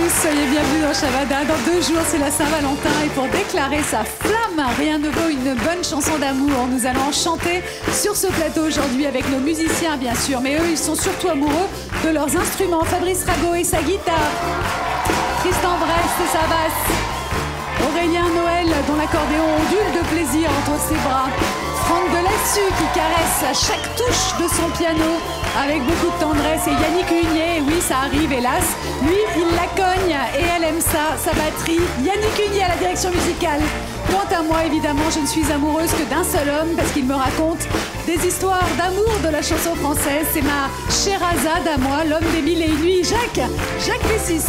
tous, soyez bienvenus dans Shabada. Dans 2 jours, c'est la Saint-Valentin et pour déclarer sa flamme, rien ne vaut une bonne chanson d'amour. Nous allons chanter sur ce plateau aujourd'hui avec nos musiciens, bien sûr, mais eux, ils sont surtout amoureux de leurs instruments. Fabrice Rago et sa guitare, Tristan Brest et sa basse, Aurélien Noël dont l'accordéon ondule de plaisir entre ses bras, Franck Delassus qui caresse à chaque touche de son piano avec beaucoup de tendresse, et Yannick Hunier, oui ça arrive hélas, lui il la cogne et elle aime ça, sa batterie. Yannick Hunier à la direction musicale. Quant à moi évidemment je ne suis amoureuse que d'un seul homme parce qu'il me raconte des histoires d'amour de la chanson française. C'est ma Sherazade à moi, l'homme des 1000 et une nuits, Jacques Pessis.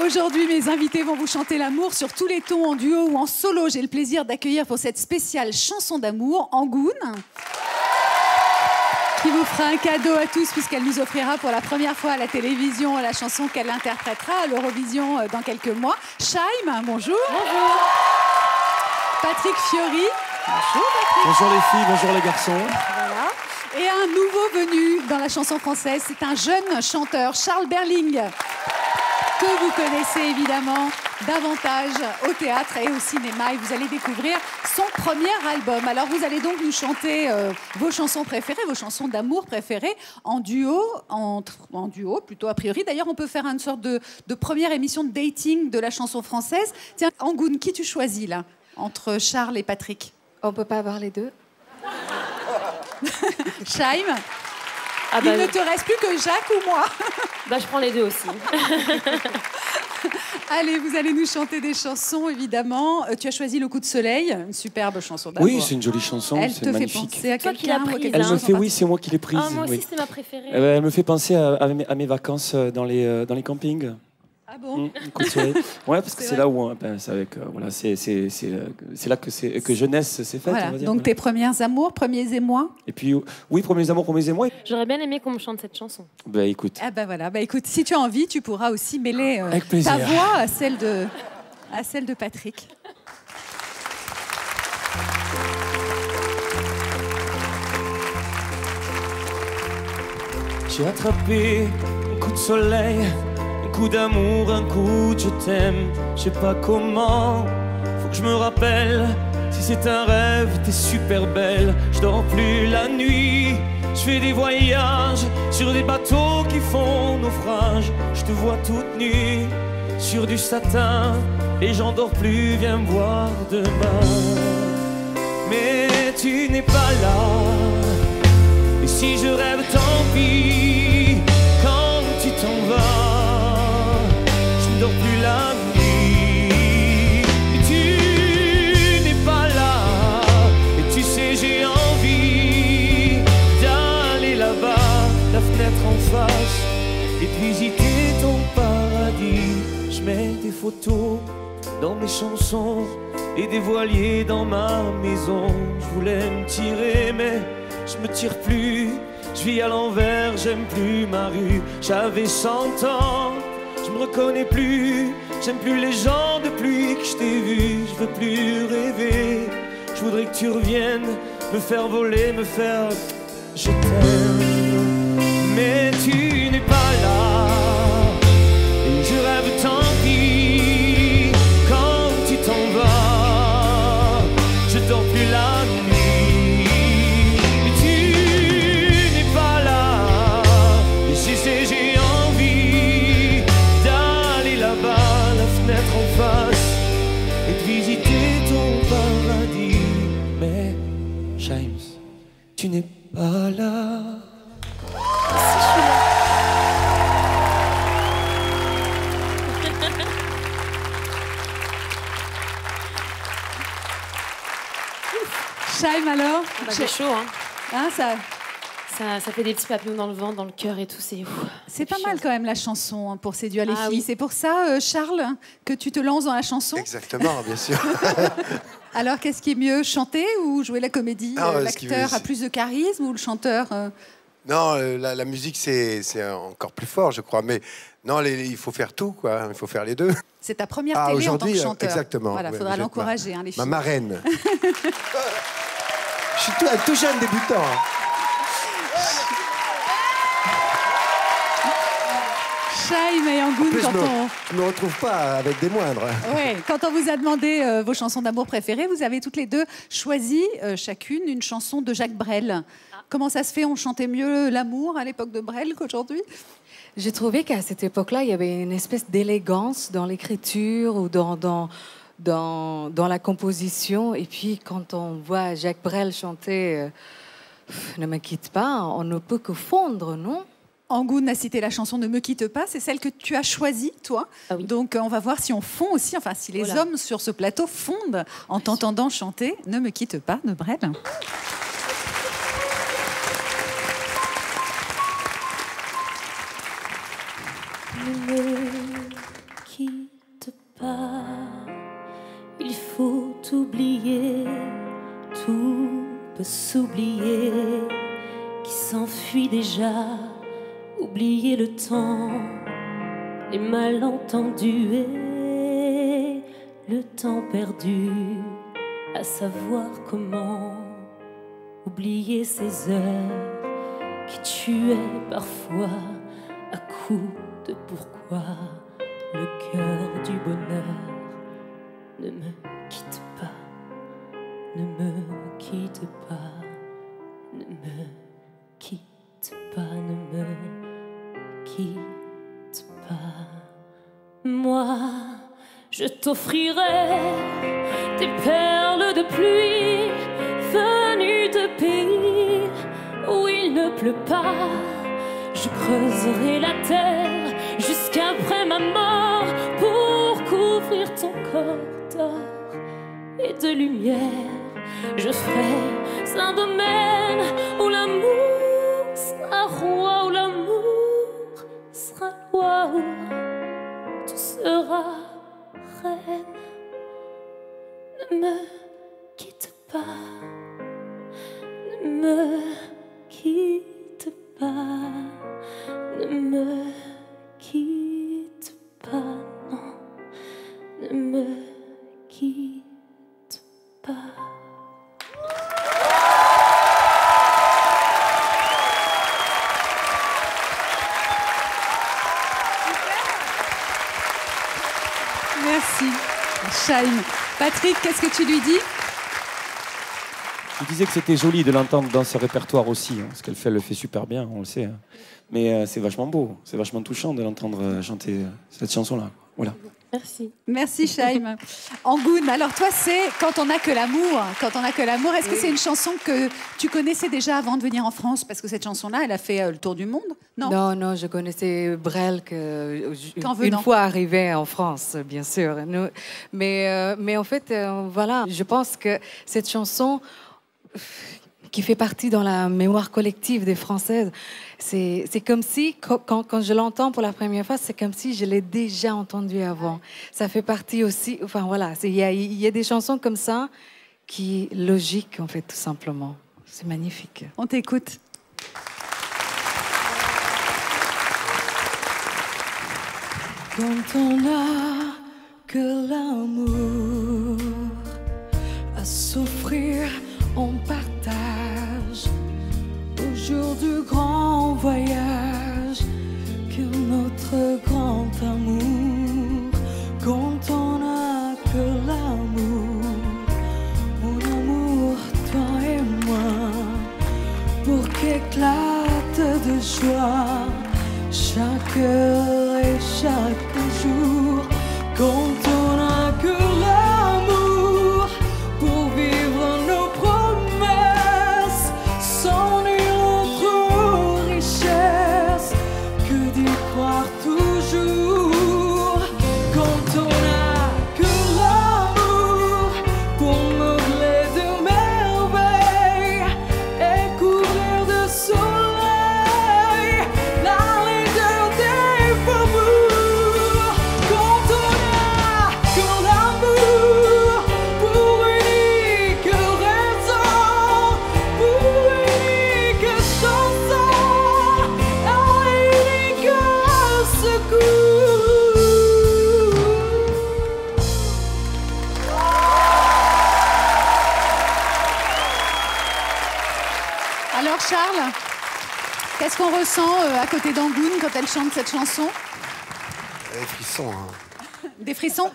Aujourd'hui, mes invités vont vous chanter l'amour sur tous les tons, en duo ou en solo. J'ai le plaisir d'accueillir pour cette spéciale chanson d'amour Angoune, qui vous fera un cadeau à tous puisqu'elle nous offrira pour la première fois à la télévision la chanson qu'elle interprétera à l'Eurovision dans quelques mois. Shaim, bonjour. Bonjour. Patrick Fiori. Bonjour Patrick. Bonjour les filles, bonjour les garçons. Voilà. Et un nouveau venu dans la chanson française, c'est un jeune chanteur, Charles Berling, que vous connaissez évidemment davantage au théâtre et au cinéma, et vous allez découvrir son premier album. Alors vous allez donc nous chanter vos chansons préférées, vos chansons d'amour préférées en duo, en duo plutôt a priori. D'ailleurs on peut faire une sorte de première émission de dating de la chanson française. Tiens, Angoune, qui tu choisis là entre Charles et Patrick? On peut pas avoir les deux. Shaim, il ne te reste plus que Jacques ou moi. Je prends les deux aussi. Allez, vous allez nous chanter des chansons, évidemment. Tu as choisi Le Coup de Soleil, une superbe chanson d'amour. Oui, c'est une jolie chanson, c'est magnifique. Elle te fait penser à quelqu'un ou à quelque Elle chose me fait, oui, c'est moi qui l'ai prise. Ah, moi aussi, oui. c'était ma préférée. Elle me fait penser à mes vacances dans les campings. Ah bon? Coup de soleil. Ouais, parce que c'est là où c'est avec voilà, c'est là que jeunesse s'est faite. Voilà. On va dire, donc tes premiers amours, premiers émois. Et puis oui, premiers amours, premiers émois. J'aurais bien aimé qu'on me chante cette chanson. Écoute. Ah voilà, écoute, si tu as envie, tu pourras aussi mêler ta voix à celle de Patrick. J'ai attrapé un coup de soleil, un coup d'amour, un coup de je t'aime. Je sais pas comment, faut que je me rappelle. Si c'est un rêve, t'es super belle. Je dors plus la nuit, je fais des voyages sur des bateaux qui font naufrage. Je te vois toute nue sur du satin et j'en dors plus, viens me voir demain. Mais tu n'es pas là, et si je rêve tant pis. Quand tu t'en vas, je ne dors plus la nuit. Et tu n'es pas là, et tu sais j'ai envie d'aller là-bas, la fenêtre en face, et de visiter ton paradis. Je mets des photos dans mes chansons et des voiliers dans ma maison. Je voulais me tirer mais je me tire plus. Je vis à l'envers, j'aime plus ma rue. J'avais 100 ans, je me reconnais plus. J'aime plus les gens depuis que je t'ai vu. Je veux plus rêver, je voudrais que tu reviennes me faire voler, me faire je t'aime. Mais tu n'es pas là, et je rêve tant pis. Quand tu t'en vas, je dors plus la nuit. J'ai envie d'aller là-bas, la fenêtre en face, et de visiter ton paradis. Mais, James, tu n'es pas là. Si, je suis là. Shaim alors? C'est chaud, hein. Hein, Ça fait des petits papillons dans le ventre, dans le cœur et tout. C'est pas mal quand même la chanson hein, pour séduire les filles. Oui. C'est pour ça, Charles, que tu te lances dans la chanson? Exactement, bien sûr. Alors, qu'est-ce qui est mieux, chanter ou jouer la comédie? L'acteur a plus de charisme ou le chanteur Non, la musique, c'est encore plus fort, je crois. Mais non, il faut faire tout, quoi. Il faut faire les deux. C'est ta première télé en tant que chanteur. Exactement. Voilà, il faudra l'encourager, les filles. Ma marraine. Je suis tout jeune débutant. Hein. Chaim et Angoune, je me retrouve pas avec des moindres. Ouais, quand on vous a demandé vos chansons d'amour préférées, vous avez toutes les deux choisi chacune une chanson de Jacques Brel. Comment ça se fait? On chantait mieux l'amour à l'époque de Brel qu'aujourd'hui? J'ai trouvé qu'à cette époque-là, il y avait une espèce d'élégance dans l'écriture ou dans la composition. Et puis, quand on voit Jacques Brel chanter Ne me quitte pas, on ne peut que fondre, non? Angoune a cité la chanson Ne me quitte pas, c'est celle que tu as choisie, toi. Ah oui. Donc on va voir si on fond aussi, enfin si les hommes sur ce plateau fondent en t'entendant chanter Ne me quitte pas de Brel. Ne me quitte pas, il faut oublier, tout peut s'oublier, qui s'enfuit déjà. Oublier le temps, les malentendus et le temps perdu, à savoir comment oublier ces heures qui tuaient parfois à coups de pourquoi le cœur du bonheur. Ne me quitte pas, ne me quitte pas, ne me quitte pas, ne me quitte pas. Moi, je t'offrirai des perles de pluie venues de pays où il ne pleut pas. Je creuserai la terre jusqu'après ma mort pour couvrir ton corps d'or et de lumière. Je ferai un domaine où l'amour sera roi, où l'amour sera loi, où tu seras reine. Ne me quitte pas, ne me quitte pas, ne me quitte pas, non, ne me quitte pas. Merci, Chaim. Patrick, qu'est-ce que tu lui dis? Je disais que c'était joli de l'entendre dans ce répertoire aussi. Hein. Ce qu'elle fait, elle le fait super bien, on le sait. Hein. Mais c'est vachement beau, c'est vachement touchant de l'entendre chanter cette chanson-là. Voilà. Merci. Merci, Chaim. Angoune, alors toi, c'est Quand on n'a que l'amour. Quand on n'a que l'amour, est-ce que c'est une chanson que tu connaissais déjà avant de venir en France? Parce que cette chanson-là, elle a fait le tour du monde, non? Non, non, je connaissais Brel une fois arrivé en France, bien sûr. Mais en fait, voilà, je pense que cette chanson qui fait partie dans la mémoire collective des Françaises, c'est comme si, quand je l'entends pour la première fois, c'est comme si je l'ai déjà entendue avant. Ça fait partie aussi, enfin voilà, il y a des chansons comme ça qui sont logiques, en fait, tout simplement. C'est magnifique. On t'écoute. Quand on n'a que l'amour à s'offrir, on partage au jour du grand voyage que notre grand amour. Quand on n'a que l'amour, mon amour, toi et moi, pour qu'éclate de joie chaque heure et chaque jour. Quand on n'a que l'amour pour vivre nos promesses sans nulle autre richesse. Qu'est-ce qu'on ressent à côté d'Angoune quand elle chante cette chanson? Des frissons. Hein. Des frissons?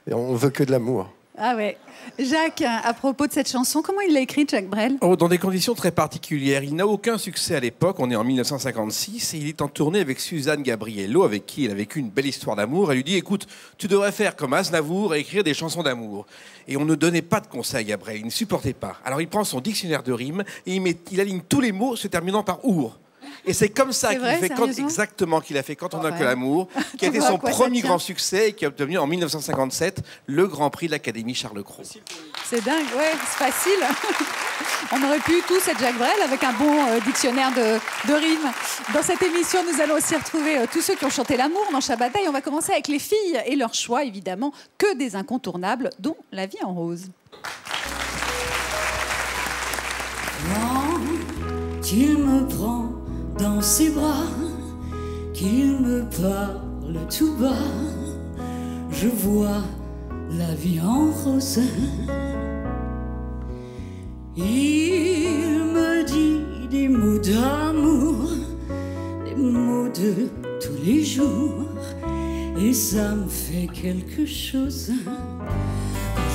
Et on veut que de l'amour. Ah ouais. Jacques, à propos de cette chanson, comment il l'a écrite, Jacques Brel? Dans des conditions très particulières. Il n'a aucun succès à l'époque, on est en 1956, et il est en tournée avec Suzanne Gabriello, avec qui il a vécu une belle histoire d'amour. Elle lui dit, écoute, tu devrais faire comme Aznavour et écrire des chansons d'amour. Et on ne donnait pas de conseils à Gabriel, il ne supportait pas. Alors il prend son dictionnaire de rimes et il aligne tous les mots se terminant par our. Et c'est comme ça qu'il fait exactement qu'il a fait Quand on n'a que l'amour, qui a été son premier grand succès et qui a obtenu en 1957 le Grand Prix de l'Académie Charles Cros. C'est dingue, ouais, c'est facile. On aurait pu tous être Jacques Brel avec un bon dictionnaire de rimes. Dans cette émission, nous allons aussi retrouver tous ceux qui ont chanté l'amour dans Shabada. Et on va commencer avec les filles et leur choix, évidemment, que des incontournables, dont La vie en rose. Quand il me prend dans ses bras, qu'il me parle tout bas, je vois la vie en rose. Il me dit des mots d'amour, des mots de tous les jours, et ça me fait quelque chose.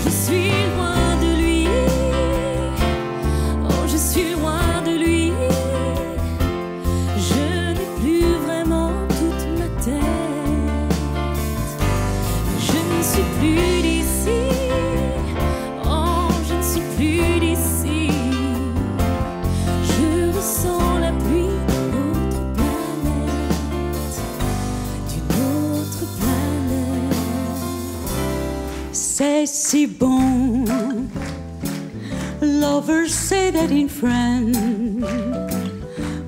Je suis loin de lui, oh je suis loin de lui. Plus d'ici, oh je ne suis plus d'ici. Je ressens la pluie d'une autre planète. C'est si bon. Lovers say that in France,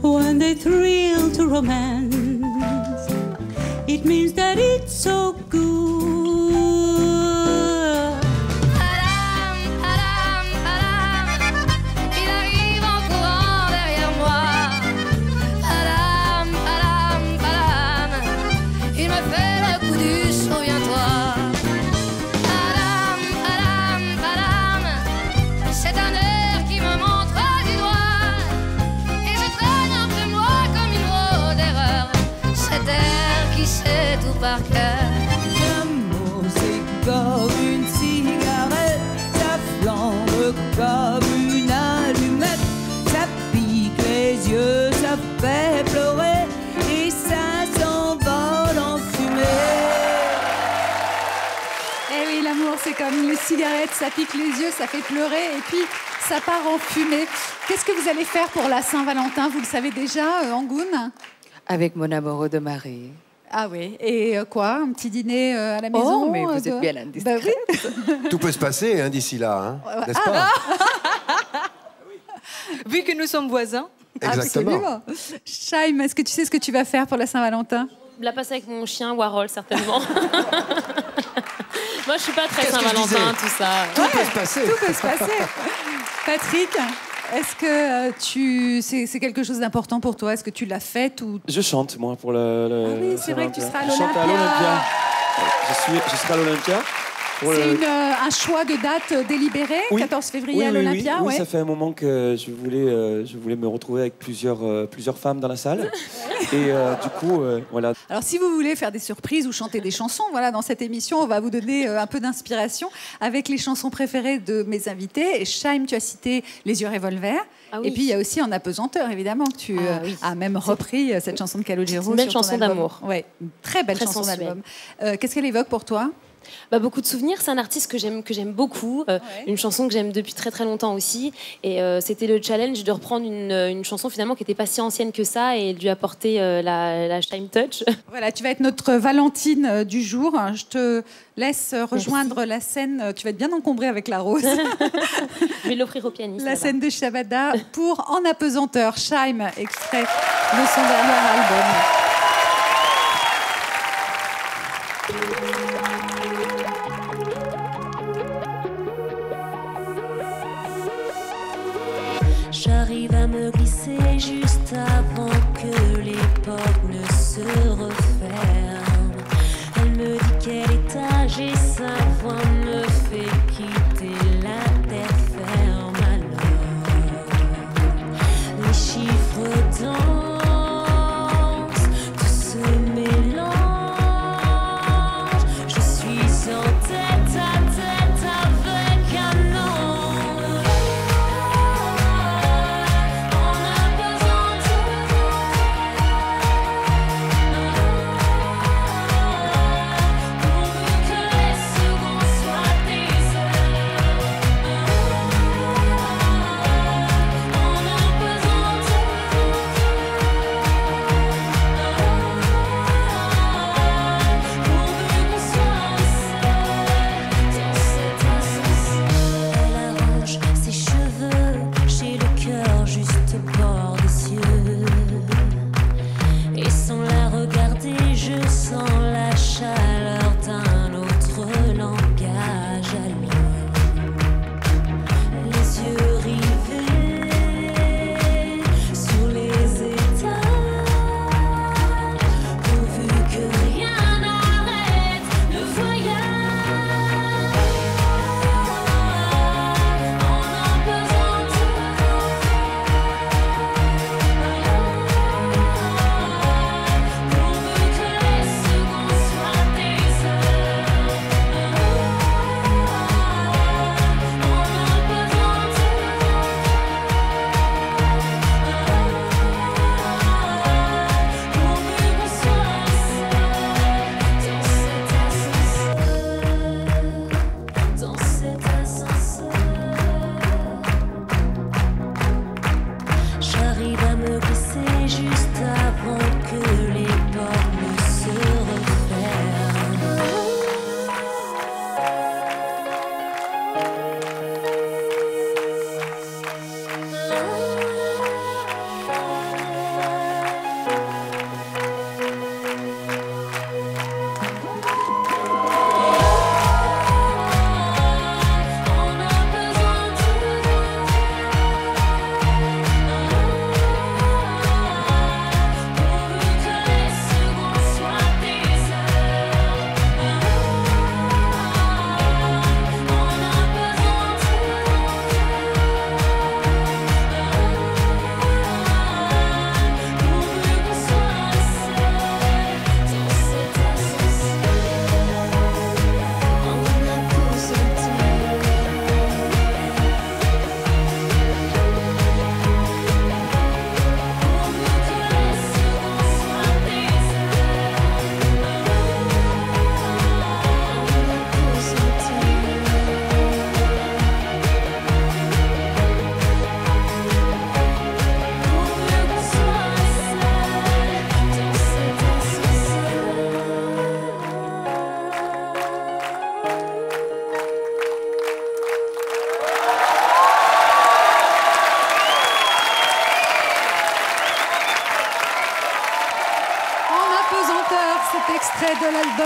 when they thrill to romance, it means that it's so good. L'amour c'est comme une cigarette, ça flambe comme une allumette, ça pique les yeux, ça fait pleurer et ça s'envole en fumée. Eh oui, l'amour c'est comme une cigarette, ça pique les yeux, ça fait pleurer et puis ça part en fumée. Qu'est-ce que vous allez faire pour la Saint-Valentin? Vous le savez déjà, Angoune? Avec mon amoureux de mari. Ah oui, et quoi? Un petit dîner à la maison? Oh, mais vous êtes bien indiscrète. Bah oui. Tout peut se passer hein, d'ici là, hein, n'est-ce pas? Vu que nous sommes voisins. Exactement. Chaim, est-ce que tu sais ce que tu vas faire pour la Saint-Valentin? La passer avec mon chien Warhol, certainement. Moi, je suis pas très Saint-Valentin, tout ça. Tout peut se passer. Tout peut se passer. Patrick, est-ce que c'est quelque chose d'important pour toi? Est-ce que tu l'as fait ou... Je chante, moi, pour Ah oui, c'est vrai que tu seras à l'Olympia. Je chante à l'Olympia. Je serai à l'Olympia. C'est un choix de date délibéré, oui. 14 février à l'Olympia. Oui, ça fait un moment que je voulais me retrouver avec plusieurs femmes dans la salle. Et du coup, voilà. Alors, si vous voulez faire des surprises ou chanter des chansons, voilà, dans cette émission, on va vous donner un peu d'inspiration avec les chansons préférées de mes invités. Et Chaim, tu as cité Les yeux revolver. Ah oui. Et puis, il y a aussi En apesanteur, évidemment, que tu as même repris cette chanson de Calogero. Une belle chanson d'amour. Oui, une très belle chanson d'album. Qu'est-ce qu'elle évoque pour toi? Beaucoup de souvenirs. C'est un artiste que j'aime beaucoup, une chanson que j'aime depuis très très longtemps aussi. Et c'était le challenge de reprendre une chanson finalement qui n'était pas si ancienne que ça et de lui apporter la Chaim Touch. Voilà, tu vas être notre Valentine du jour. Je te laisse rejoindre la scène. Tu vas être bien encombrée avec la rose. Je vais l'offrir au pianiste. La scène de Shabada pour En apesanteur. Chaim, extrait de son dernier album. J'arrive à me glisser juste avant que les portes ne se referment. Elle me dit quel étage et sa voix me fait quitter la terre ferme. Alors, les chiffres dans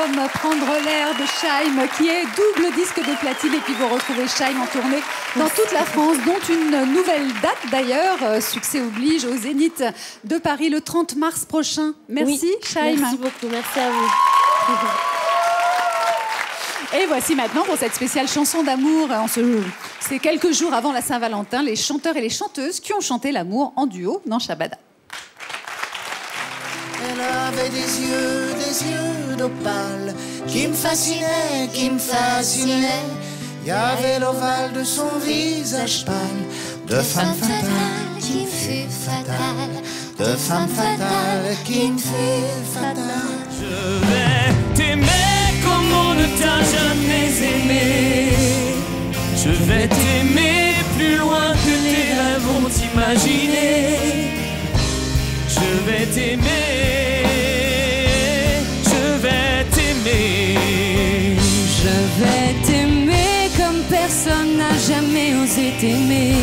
Femme, Prendre l'air de Chaim, qui est double disque de platine. Et puis vous retrouvez Chaim en tournée dans toute la France, dont une nouvelle date d'ailleurs. Succès oblige au Zénith de Paris le 30 mars prochain. Merci oui, Chaim. Merci beaucoup, merci à vous. Et voici maintenant pour cette spéciale chanson d'amour, c'est quelques jours avant la Saint-Valentin, les chanteurs et les chanteuses qui ont chanté l'amour en duo dans Shabada. Elle avait des yeux d'opale qui me fascinaient, qui me fascinaient. Il y avait l'ovale de son visage pâle, de femme fatale qui me fut fatale, de femme fatale qui me fut fatale. Je vais t'aimer comme on ne t'a jamais aimé. Je vais t'aimer plus loin que tes rêves vont t'imaginer. Je vais t'aimer, je vais t'aimer. Je vais t'aimer comme personne n'a jamais osé t'aimer.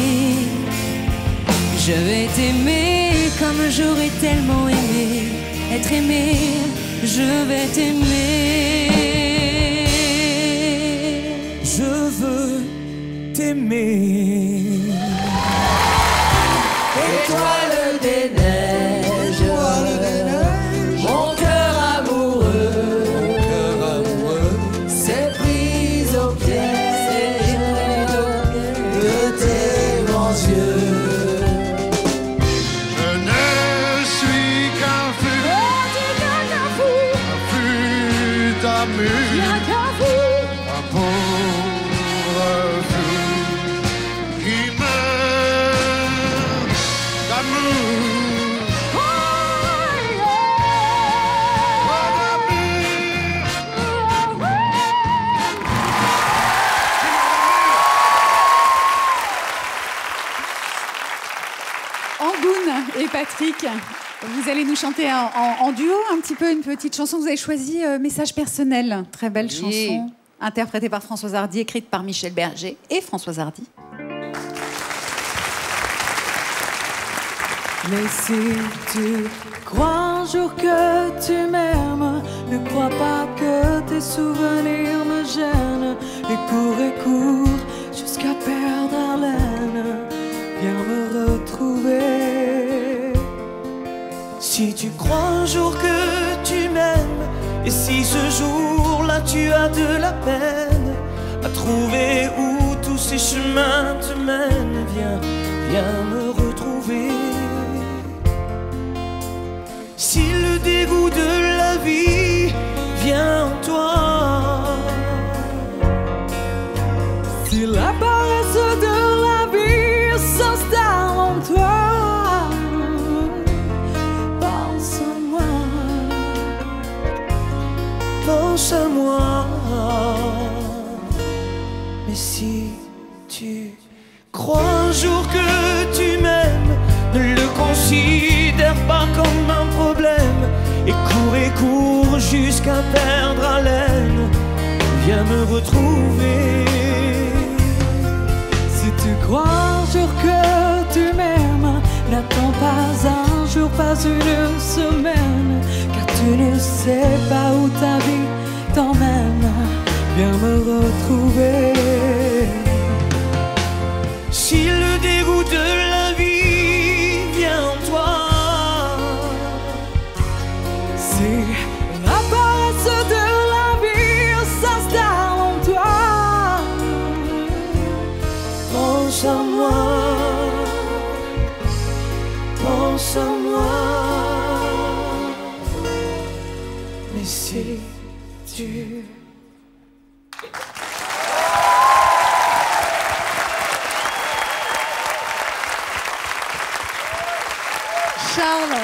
Je vais t'aimer comme j'aurais tellement aimé être aimé. Je vais t'aimer. Je veux t'aimer. Étoile des neiges, mon cœur amoureux s'est pris au piège de tes grands yeux. Je ne suis qu'un flux d'amour, un pauvre flux qui meurt d'amour. Angoune et Patrick, vous allez nous chanter en duo un petit peu une petite chanson. Vous avez choisi Message personnel, très belle chanson, interprétée par Françoise Hardy, écrite par Michel Berger et Françoise Hardy. Mais si tu crois un jour que tu m'aimes, ne crois pas que tes souvenirs me gênent. Et cours jusqu'à perdre haleine. Viens me retrouver. Si tu crois un jour que tu m'aimes, et si ce jour-là tu as de la peine à trouver où tous ces chemins te mènent, viens me retrouver. Si le dégoût de la vie vient en toi, si la paresse de la vie s'installe en toi, pense à moi. Mais si tu crois un jour que tu m'aimes, ne le considère pas comme un problème. Et cours jusqu'à perdre haleine. Viens me retrouver. Si tu crois un jour que tu m'aimes, n'attends pas un jour, pas une semaine, car tu ne sais pas où ta vie t'emmène. Viens me retrouver. Si le dégoût de la vie vient en toi, si la paresse de la vie s'installe en toi, pense à moi, pense à moi. Mais si tu... Charles,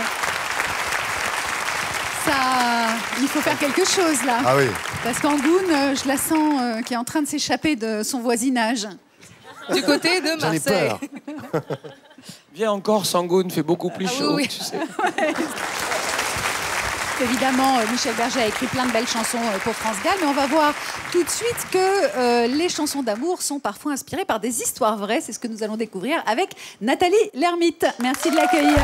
il faut faire quelque chose là. Ah oui. Parce qu'Angoune, je la sens qui est en train de s'échapper de son voisinage. Du côté de J'en ai Marseille. peur. Viens encore, Sangoune fait beaucoup plus chaud. oui. Tu sais. Évidemment, Michel Berger a écrit plein de belles chansons pour France Gall, mais on va voir tout de suite que les chansons d'amour sont parfois inspirées par des histoires vraies. C'est ce que nous allons découvrir avec Nathalie Lermite. Merci de l'accueillir.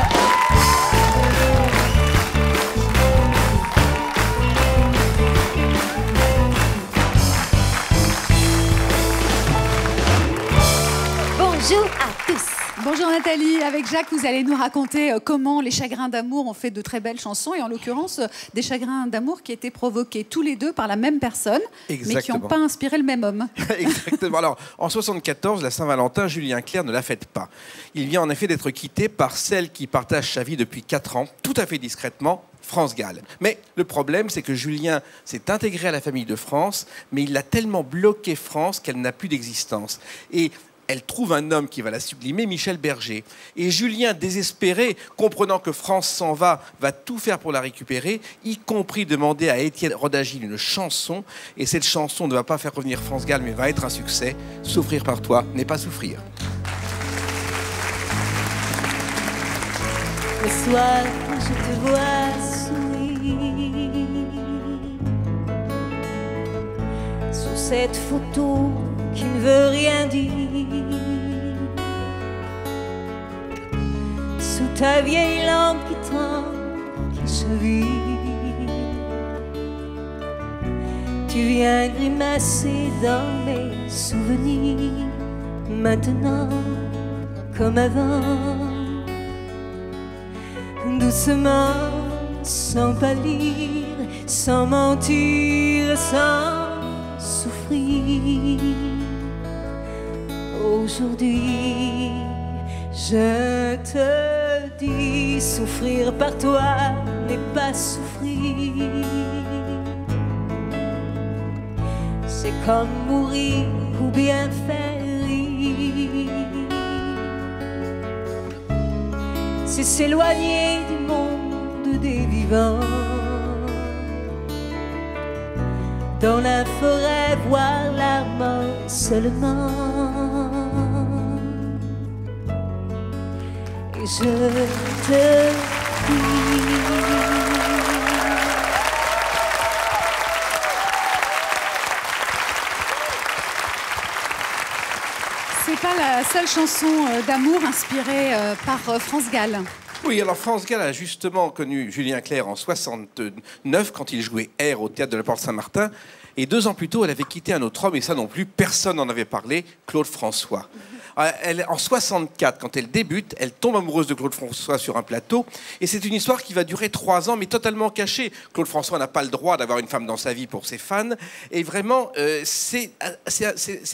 Bonjour Nathalie, avec Jacques, vous allez nous raconter comment les chagrins d'amour ont fait de très belles chansons, et en l'occurrence des chagrins d'amour qui étaient provoqués tous les deux par la même personne, Exactement. mais qui n'ont pas inspiré le même homme. Exactement. Alors, en 1974, la Saint-Valentin, Julien Clerc ne la fête pas. Il vient en effet d'être quitté par celle qui partage sa vie depuis 4 ans, tout à fait discrètement, France Gall. Mais le problème, c'est que Julien s'est intégré à la famille de France, mais il a tellement bloqué France qu'elle n'a plus d'existence. Et elle trouve un homme qui va la sublimer, Michel Berger. Et Julien, désespéré, comprenant que France s'en va tout faire pour la récupérer, y compris demander à Étienne Rodagil une chanson. Et cette chanson ne va pas faire revenir France Gall, mais va être un succès. Souffrir par toi n'est pas souffrir. Le soir, je te vois sourire sur cette photo qui ne veut rien dire. Sous ta vieille lampe qui tremble, qui chavire, tu viens grimacer dans mes souvenirs. Maintenant, comme avant, doucement, sans pâlir, sans mentir, sans souffrir. Aujourd'hui, je te dis, souffrir par toi n'est pas souffrir. C'est comme mourir ou bien faire rire. C'est s'éloigner du monde des vivants. Dans la forêt, voir la mort seulement. Et je te dis, C'est pas la seule chanson d'amour inspirée par France Gall. Oui, alors France Gall a justement connu Julien Clerc en 69 quand il jouait R au Théâtre de la Porte Saint-Martin. Et 2 ans plus tôt, elle avait quitté un autre homme, et ça non plus, personne n'en avait parlé, Claude François. En 64, quand elle débute, elle tombe amoureuse de Claude François sur un plateau. Et c'est une histoire qui va durer 3 ans, mais totalement cachée. Claude François n'a pas le droit d'avoir une femme dans sa vie pour ses fans. Et vraiment, c'est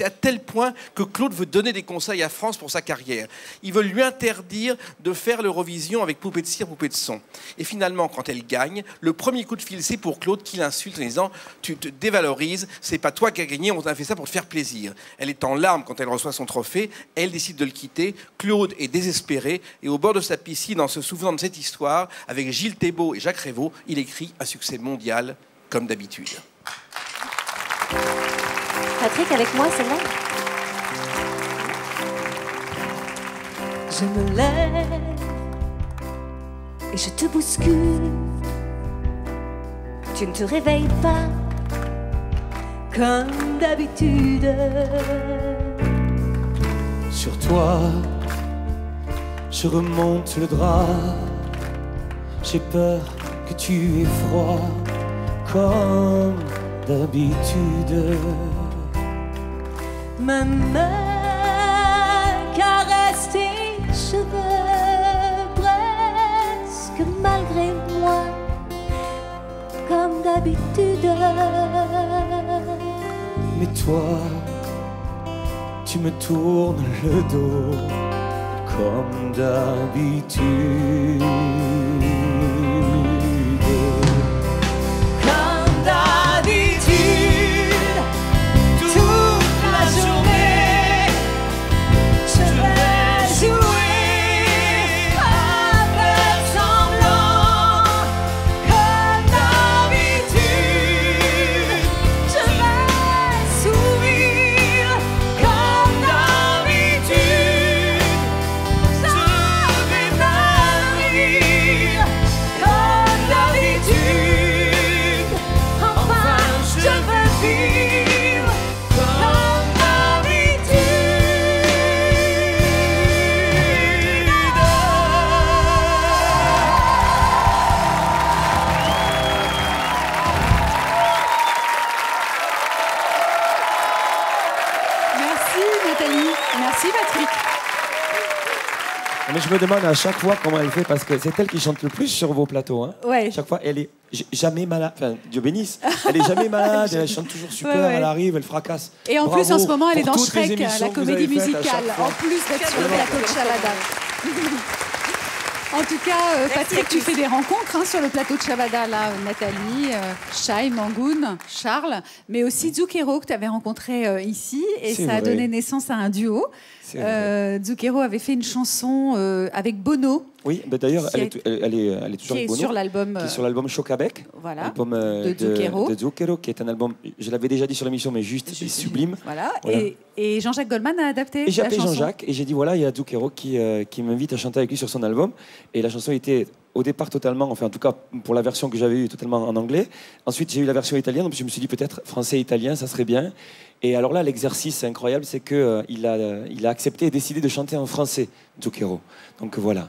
à tel point que Claude veut donner des conseils à France pour sa carrière. Il veut lui interdire de faire l'Eurovision avec Poupée de cire, Poupée de son. Et finalement, quand elle gagne, le premier coup de fil, c'est pour Claude qui l'insulte en disant « Tu te dévalorises, c'est pas toi qui as gagné, on t'a fait ça pour te faire plaisir. » Elle est en larmes quand elle reçoit son trophée. Elle décide de le quitter. Claude est désespéré et au bord de sa piscine, en se souvenant de cette histoire, avec Gilles Thébault et Jacques Révaux, il écrit un succès mondial, comme d'habitude. Patrick, avec moi, c'est là. Je me lève et je te bouscule. Tu ne te réveilles pas comme d'habitude. Sur toi, je remonte le drap. J'ai peur que tu aies froid, comme d'habitude. Ma main caresse tes cheveux, presque malgré moi, comme d'habitude. Mais toi, tu me tournes le dos comme d'habitude. Comme d'habitude, toute la journée, je vais jouer à faire semblant. Comme d'habitude, je vais sourire. Comme d'habitude, je vais m'avenir. Comme d'habitude, enfin je veux vivre. Comme d'habitude. Merci Nathalie, merci Patrick. Mais je me demande à chaque fois comment elle fait, parce que c'est elle qui chante le plus sur vos plateaux. Hein. Ouais. Chaque fois, elle est jamais malade. Enfin, Dieu bénisse. Elle est jamais malade, elle chante toujours super, Ouais. elle arrive, elle fracasse. Et en Bravo plus, en ce moment, elle est pour dans toutes les Shrek, émissions la que vous comédie avez faites à musicale, chaque fois. en plus d'être sur le plateau de Shabada. En tout cas, Patrick, tu fais des rencontres sur le plateau de Shabada, là, Nathalie, Shai, Mangoun, Charles, mais aussi Zucchero que tu avais rencontré ici, et C'est ça a vrai. donné naissance à un duo. Zucchero avait fait une chanson avec Bono. Oui, bah d'ailleurs, Qui elle est- est toujours qui avec est Bono, sur l'album, qui est sur l'album Chocabec, voilà, l'album de Zucchero. de Zucchero, qui est un album, je l'avais déjà dit sur l'émission, mais juste sublime. Voilà. Et Jean-Jacques Goldman a adapté Et j'ai la appelé chanson. Jean-Jacques et j'ai dit voilà, il y a Zucchero qui m'invite à chanter avec lui sur son album. Et la chanson était au départ totalement, enfin en tout cas pour la version que j'avais eue, totalement en anglais. Ensuite j'ai eu la version italienne, donc je me suis dit peut-être français et italien, ça serait bien. Et alors là, l'exercice incroyable, c'est qu'il a accepté et décidé de chanter en français, Zucchero. Donc voilà.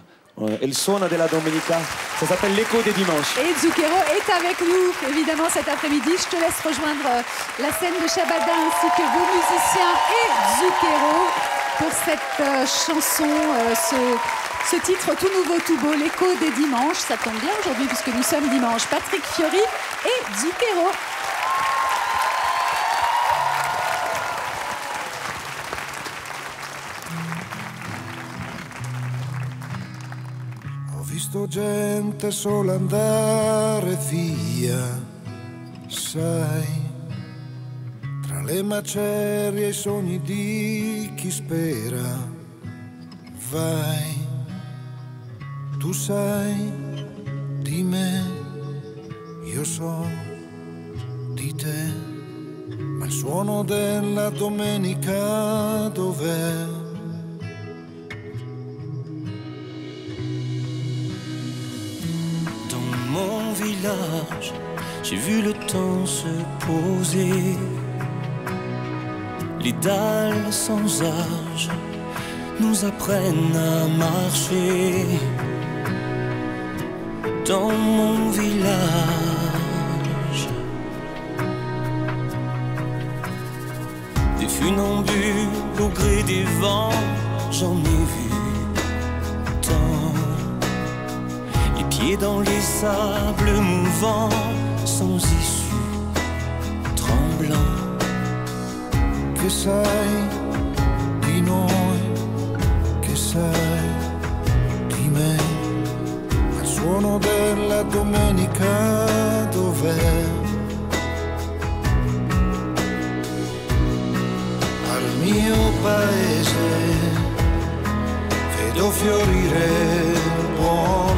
El suono della domenica, ça s'appelle l'écho des dimanches. Et Zucchero est avec nous, évidemment, cet après-midi. Je te laisse rejoindre la scène de Shabada ainsi que vos musiciens et Zucchero pour cette chanson, ce titre tout nouveau, tout beau, l'écho des dimanches. Ça tombe bien aujourd'hui puisque nous sommes dimanche. Patrick Fiori et Zucchero. Ho visto gente sola andare via, sai, tra le macerie e i sogni di chi spera. Vai, tu sai di me, io so di te, ma il suono della domenica dov'è? Mon village, j'ai vu le temps se poser. Les dalles sans âge nous apprennent à marcher. Dans mon village, des funambules au gré des vents, j'en ai vu tant. Pieds dans les sables mouvants, sans issue, tremblant. Che sai di noi, che sai di me, ma il suono della domenica dov'è? Al mio paese vedo fiorire il buono.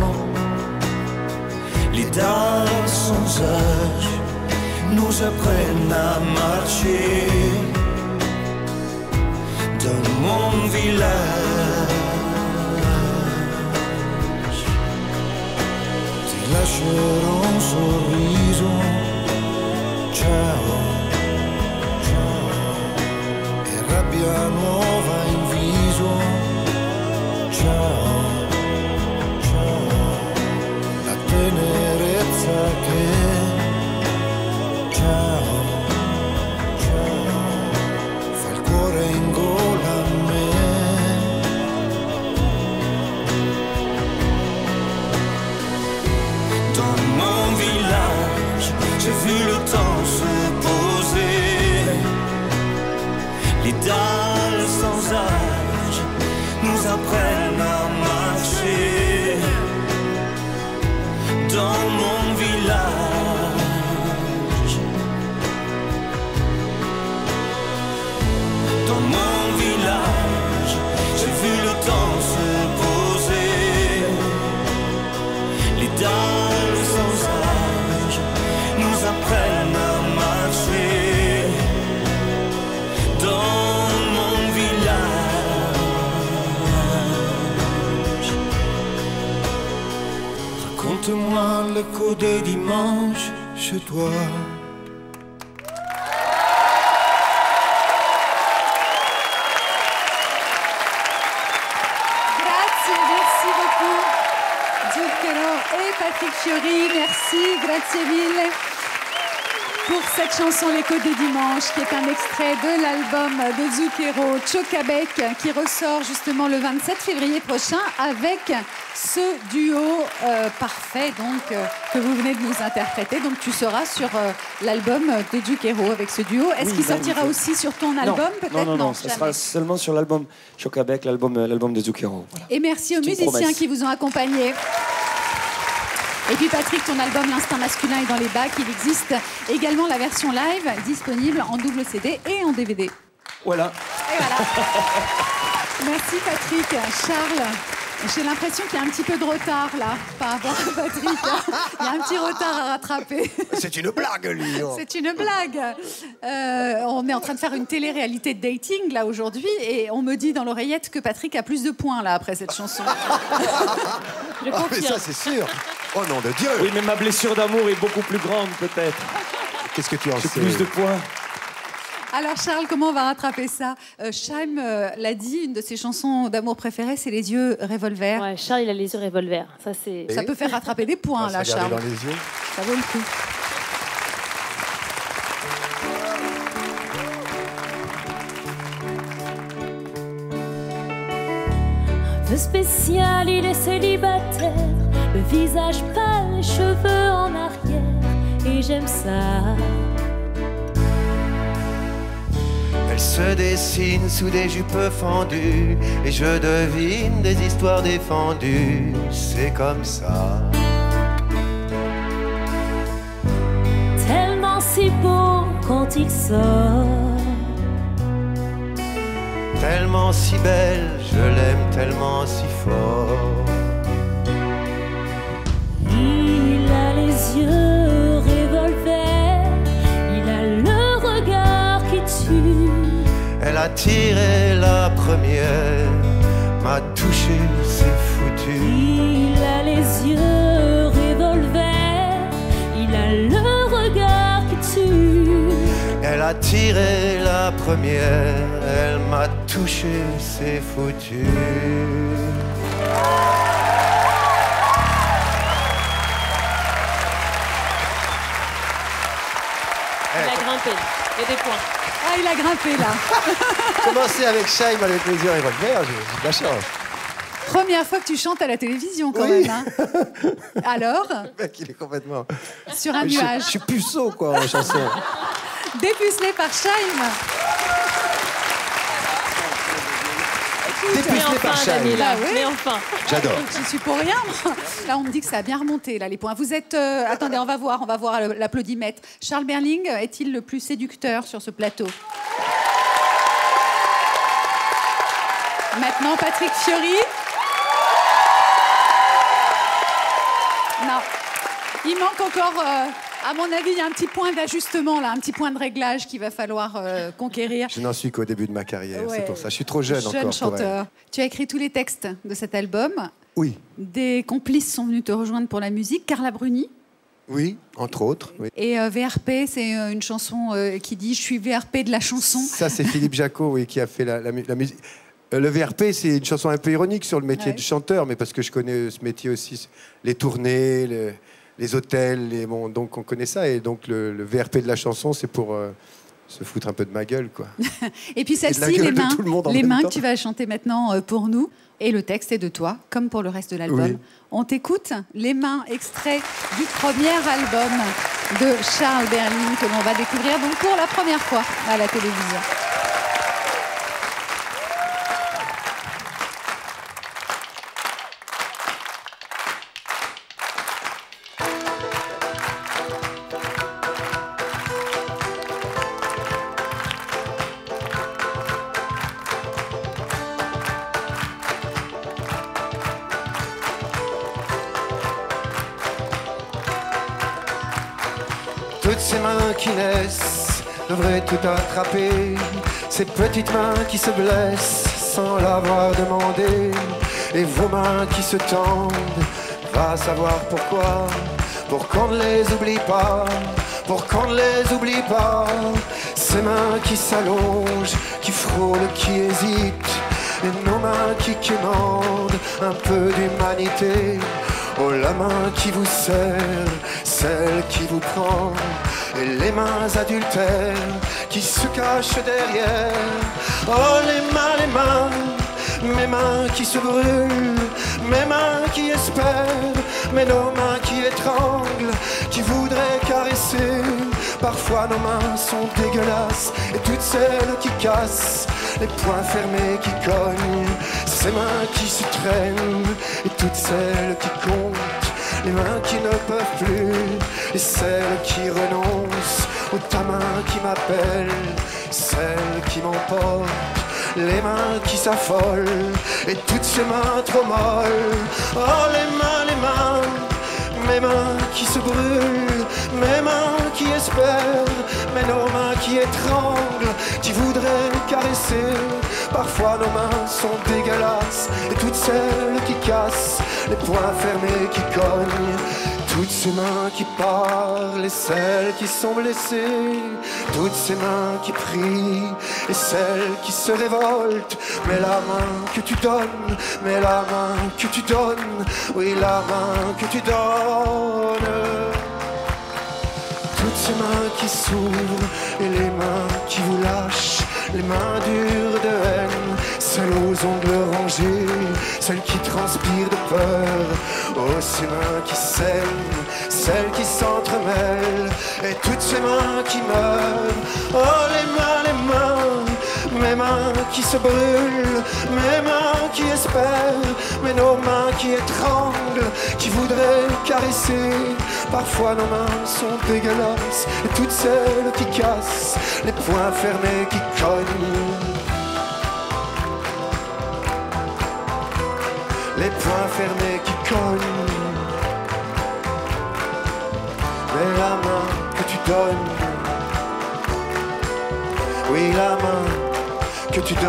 Les dalles sans âge nous apprennent à marcher. Dans mon village, ti lascerò un sorriso, ciao, ciao, e rabbia nuova in viso, ciao. Tenerezza che ciao, ciao, fa il cuore in gola a me. dans mon village, j'ai vu le temps se poser. Les dalles sans âge nous apprennent à marcher. Dans mon village, dans mon village, j'ai vu le temps se poser. Les dalles sans âge nous apprennent à marcher. Dans mon village, Raconte-moi l'écho des dimanches chez toi. Grazie, merci beaucoup. Zucchero et Patrick Fiori, merci, grazie mille. pour cette chanson L'écho des dimanches, qui est un extrait de l'album de Zucchero, Tchokabek, qui ressort justement le 27 février prochain avec ce duo parfait donc, que vous venez de nous interpréter. Donc tu seras sur l'album de Zucchero avec ce duo. Est-ce qu'il sortira aussi sur ton album peut-être? Non, ça sera seulement sur l'album Tchokabek, l'album de Zucchero. Voilà. Et merci aux musiciens qui vous ont accompagnés. Et puis Patrick, ton album L'Instinct masculin est dans les bacs. Il existe également la version live disponible en double CD et en DVD. Voilà. Et voilà. Merci Patrick. Charles, j'ai l'impression qu'il y a un petit peu de retard là par rapport à Patrick. Il y a un petit retard à rattraper. C'est une blague, lui. C'est une blague. On est en train de faire une télé-réalité de dating là aujourd'hui et on me dit dans l'oreillette que Patrick a plus de points là après cette chanson. Je confirme. Mais ça c'est sûr. Oh nom de Dieu. Oui, mais ma blessure d'amour est beaucoup plus grande peut-être. Qu'est-ce que tu en sais? J'ai plus de points. Alors Charles, comment on va rattraper ça? Chaim l'a dit, une de ses chansons d'amour préférées, c'est Les yeux revolver. Ouais, Charles, il a les yeux revolver. Ça peut faire rattraper des points, là, Charles. Dans les yeux. Ça vaut le coup. Un peu spécial, il est célibataire, le visage pâle, les cheveux en arrière, et j'aime ça. Elle se dessine sous des jupes fendues et je devine des histoires défendues. C'est comme ça. Tellement si beau quand il sort. Tellement si belle, je l'aime tellement si fort. Il a les yeux revolver, il a le regard qui tue. Elle a tiré la première, m'a touché, c'est foutu. Il a les yeux revolver, il a le regard qui tue. Elle a tiré la première, elle m'a touché, c'est foutu. Il a grimpé, il y a des points. Ah, il a grimpé là. Commencez avec Chaim avec Les yeux revolver, j'ai de la chance. Première fois que tu chantes à la télévision quand même. Hein. Alors? Le mec, il est complètement... Sur un nuage. Je suis puceau, quoi, en chanson. Dépucelé par Chaim. Dépucelé par Chaim. Mais enfin. J'adore. Je suis pour rien. Moi. Là, on me dit que ça a bien remonté, là, les points. Vous êtes... attendez, on va voir l'applaudimètre. Charles Berling est-il le plus séducteur sur ce plateau? Maintenant, Patrick Fiori. Non. Il manque encore... à mon avis, il y a un petit point d'ajustement, là, un petit point de réglage qu'il va falloir conquérir. Je n'en suis qu'au début de ma carrière, Ouais. c'est pour ça. Je suis trop jeune encore. Jeune chanteur. Tu as écrit tous les textes de cet album. Oui. Des complices sont venus te rejoindre pour la musique. Carla Bruni. Oui, entre autres. Oui. Et VRP, c'est une chanson qui dit « Je suis VRP de la chanson ». Ça, c'est Philippe Jacot, oui, qui a fait la musique. Le VRP, c'est une chanson un peu ironique sur le métier de chanteur, mais parce que je connais ce métier aussi, les tournées, les hôtels, bon, donc on connaît ça. Et donc le VRP de la chanson, c'est pour se foutre un peu de ma gueule, quoi. Et puis celle-ci, les mains que tu vas chanter maintenant pour nous. Et le texte est de toi, comme pour le reste de l'album. Oui. On t'écoute, Les mains, extrait du premier album de Charles Berling que l'on va découvrir donc pour la première fois à la télévision. Toutes ces mains qui naissent devraient tout attraper. Ces petites mains qui se blessent sans l'avoir demandé. Et vos mains qui se tendent, va savoir pourquoi. Pour qu'on ne les oublie pas, pour qu'on ne les oublie pas. Ces mains qui s'allongent, qui frôlent, qui hésitent. Et nos mains qui quémandent un peu d'humanité. Oh, la main qui vous serre, celle qui vous prend. et les mains adultères qui se cachent derrière. Oh les mains, mes mains qui se brûlent, mes mains qui espèrent, mais nos mains qui étranglent, qui voudraient caresser. Parfois nos mains sont dégueulasses et toutes celles qui cassent, les poings fermés qui cognent, ces mains qui se traînent et toutes celles qui comptent, les mains qui ne peuvent plus et celles qui renoncent, ou ta main qui m'appelle, celle qui m'emporte, les mains qui s'affolent et toutes ces mains trop molles. Oh les mains, mes mains qui se brûlent, mes mains qui espèrent, mais nos mains qui étranglent, qui voudraient caresser. Parfois nos mains sont dégueulasses et toutes celles qui cassent, les poings fermés qui cognent, toutes ces mains qui parlent et celles qui sont blessées, toutes ces mains qui prient et celles qui se révoltent. Mais la main que tu donnes, mais la main que tu donnes, oui la main que tu donnes. Toutes ces mains qui s'ouvrent et les mains qui vous lâchent, les mains dures de haine, celles aux ongles rangés, celles qui transpirent de peur. Oh ces mains qui saignent, celles qui s'entremêlent, et toutes ces mains qui meurent. Oh les mains, mes mains qui se brûlent, mes mains qui espèrent, mais nos mains qui étranglent, qui voudraient caresser. Parfois nos mains sont dégueulasses et toutes celles qui cassent, les poings fermés qui cognent, les poings fermés qui cognent. Mais la main que tu donnes, oui la main que tu donnes.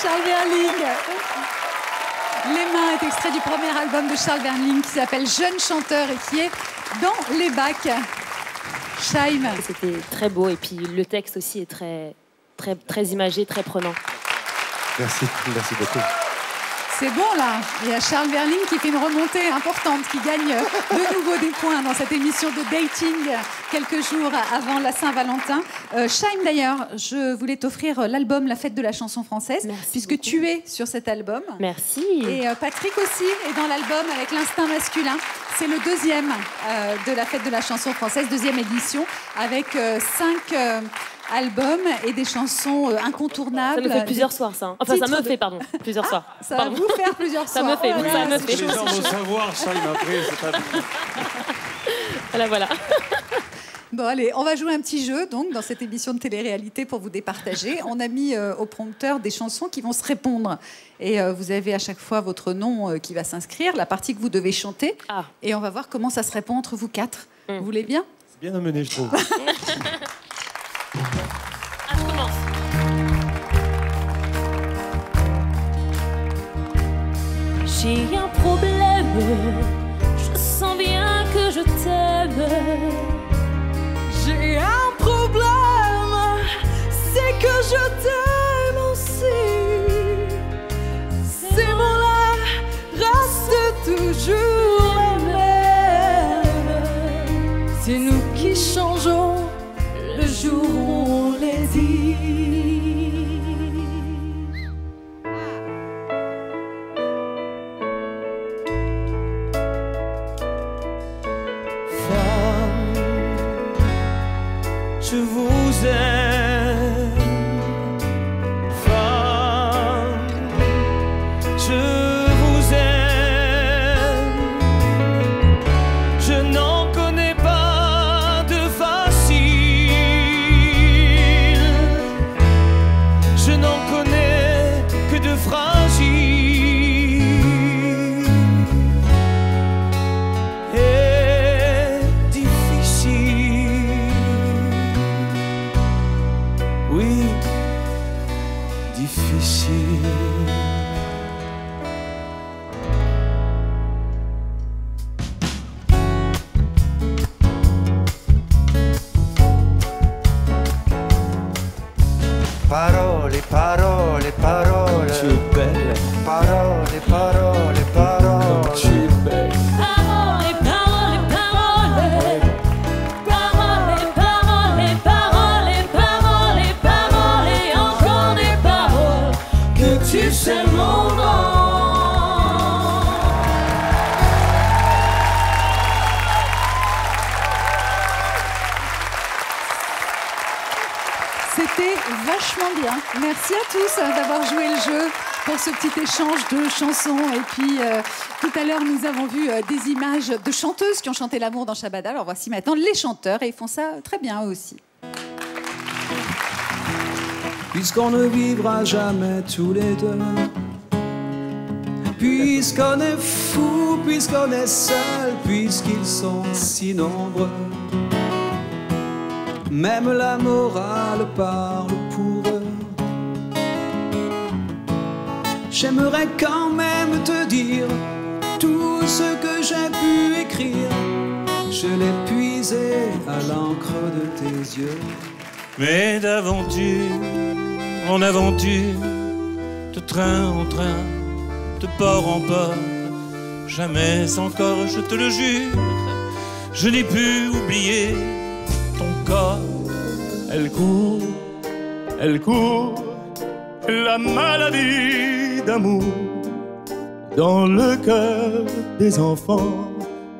Charles Berling. Les mains est extrait du premier album de Charles Berling qui s'appelle Jeune chanteur et qui est dans les bacs. Chaim. C'était très beau et puis le texte aussi est très imagé, très prenant. Merci beaucoup. C'est bon là. Il y a Charles Berling qui fait une remontée importante, qui gagne de nouveau des points dans cette émission de dating quelques jours avant la Saint-Valentin. Chaim d'ailleurs, je voulais t'offrir l'album La Fête de la chanson française. Merci puisque beaucoup. Tu es sur cet album. Merci. Et Patrick aussi est dans l'album avec l'instinct masculin. C'est le deuxième de La Fête de la chanson française, deuxième édition, avec 5 albums et des chansons incontournables. Ça me fait plusieurs soirs, ça. Enfin, ça me fait, pardon, plusieurs soirs. Ça va vous faire plusieurs soirs. Ça me fait, voilà, ça me fait. Les gens vont savoir, ça, il m'a pris, c'est pas... Voilà. Bon, allez, on va jouer un petit jeu donc dans cette émission de télé-réalité pour vous départager. On a mis au prompteur des chansons qui vont se répondre. Et vous avez à chaque fois votre nom qui va s'inscrire, la partie que vous devez chanter. Ah. Et on va voir comment ça se répond entre vous 4. Vous voulez bien? C'est bien amené, je trouve. Ah, je commence. J'ai un problème, je sens bien que je t'aime. J'ai un problème, c'est que je t'aime aussi. Ces mots-là restent toujours les mêmes. C'est nous qui changeons le jour où on les dit. Je vous aime, femme, je vous aime. Je n'en connais pas de facile, je n'en connais que de fragile. Et difficile. Oui, difficile. parole, parole, parole. Tu es belle. Parole, parole, parole. Tu es belle. Parole, parole, parole. Parole, parole, parole, parole, parole. Et encore des paroles que tu sais mon nom. C'était vachement bien. Merci à tous d'avoir joué le jeu pour ce petit échange de chansons. Et puis, tout à l'heure, nous avons vu des images de chanteuses qui ont chanté l'amour dans Shabada. Alors, voici maintenant les chanteurs et ils font ça très bien eux aussi. Puisqu'on ne vivra jamais tous les deux, puisqu'on est fou, puisqu'on est seul, puisqu'ils sont si nombreux, même la morale parle pour eux. J'aimerais quand même te dire tout ce que j'ai pu écrire. Je l'ai puisé à l'encre de tes yeux. Mais d'aventure en aventure, de train en train, de port en port, jamais encore, je te le jure, je n'ai pu oublier ton corps. Elle court, la maladie d'amour dans le cœur des enfants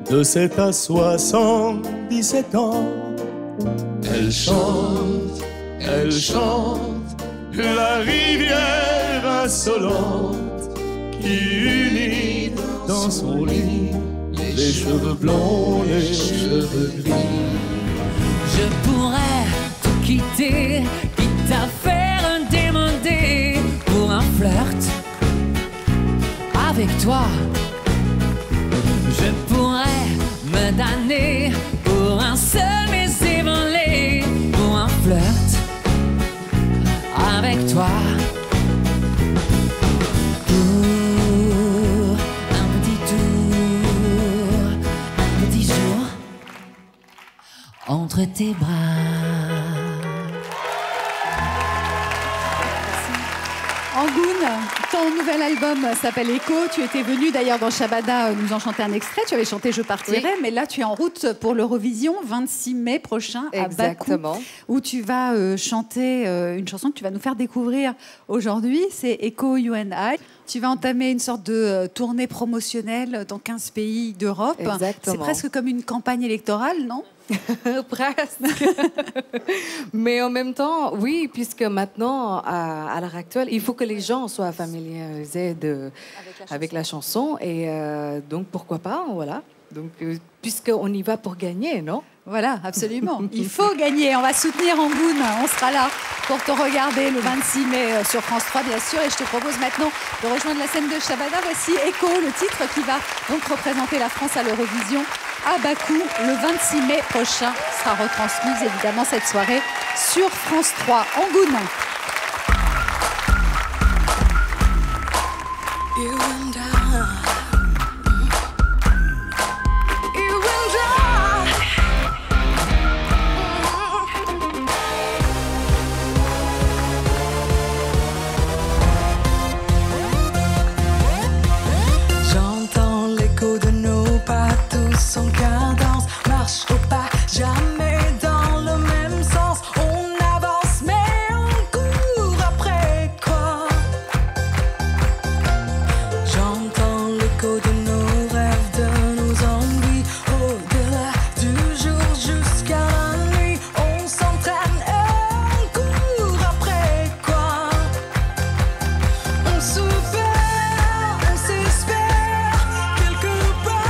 de 7 à 77 ans. Elle chante, la rivière insolente qui unit dans son lit les cheveux blonds, les cheveux gris. Je pourrais te quitter, quitte à faire un démodé pour un flirt avec toi. Je pourrais me damner pour un seul baiser volé, pour un flirt avec toi. Pour un petit tour, un petit jour entre tes bras. Angoune, ton nouvel album s'appelle Echo. Tu étais venu d'ailleurs dans Shabada nous en chanter un extrait. Tu avais chanté Je partirai, oui. Mais là tu es en route pour l'Eurovision, 26 mai prochain à Bakou, où tu vas chanter une chanson que tu vas nous faire découvrir aujourd'hui. C'est Echo You and I. Tu vas entamer une sorte de tournée promotionnelle dans 15 pays d'Europe. C'est presque comme une campagne électorale, non ? Presque. Mais en même temps, oui, puisque maintenant, à l'heure actuelle, il faut que les gens soient familiarisés avec la chanson. Et donc, pourquoi pas, voilà. Donc, puisqu'on y va pour gagner, non ? Voilà, absolument. Il faut gagner. On va soutenir Angoune. On sera là pour te regarder le 26 mai sur France 3, bien sûr. Et je te propose maintenant de rejoindre la scène de Shabada. Voici Echo, le titre qui va donc représenter la France à l'Eurovision à Bakou le 26 mai prochain. Sera retransmise évidemment cette soirée sur France 3. Angoune. Son cadence marche au pas, jamais dans le même sens. On avance mais on court après quoi? J'entends l'écho de nos rêves, de nos envies, au-delà du jour jusqu'à la nuit. On s'entraîne et on court après quoi? On se perd, on s'espère quelque part.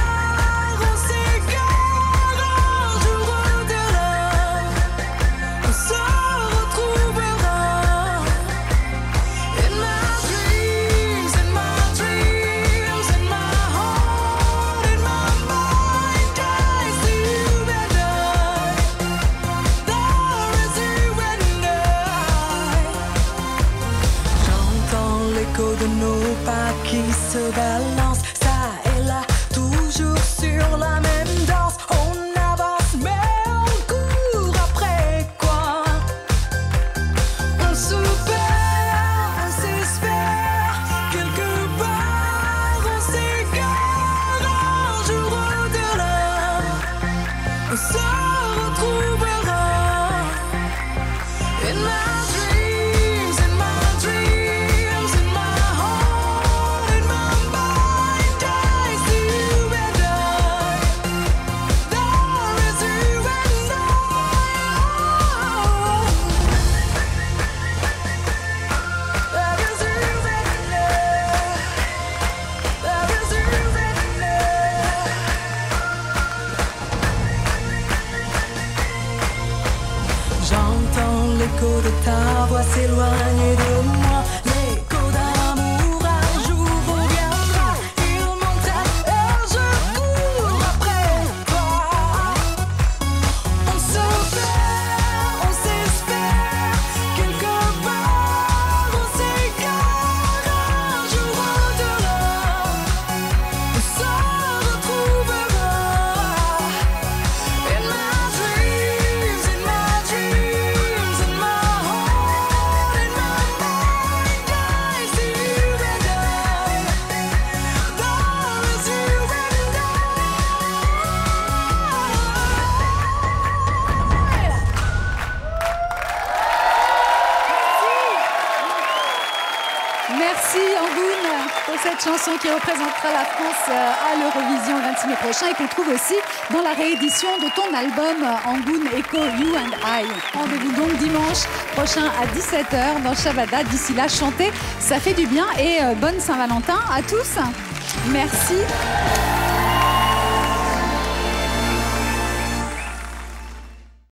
De nos pas qui se balancent, ça et là, toujours sur la même danse. On avance mais on court après quoi? On se perd. Merci Angoune pour cette chanson qui représentera la France à l'Eurovision le 26 mai prochain et qu'on trouve aussi dans la réédition de ton album Angoune Echo You and I. Rendez-vous donc dimanche prochain à 17h dans Shabada. D'ici là, chantez, ça fait du bien et bonne Saint-Valentin à tous. Merci.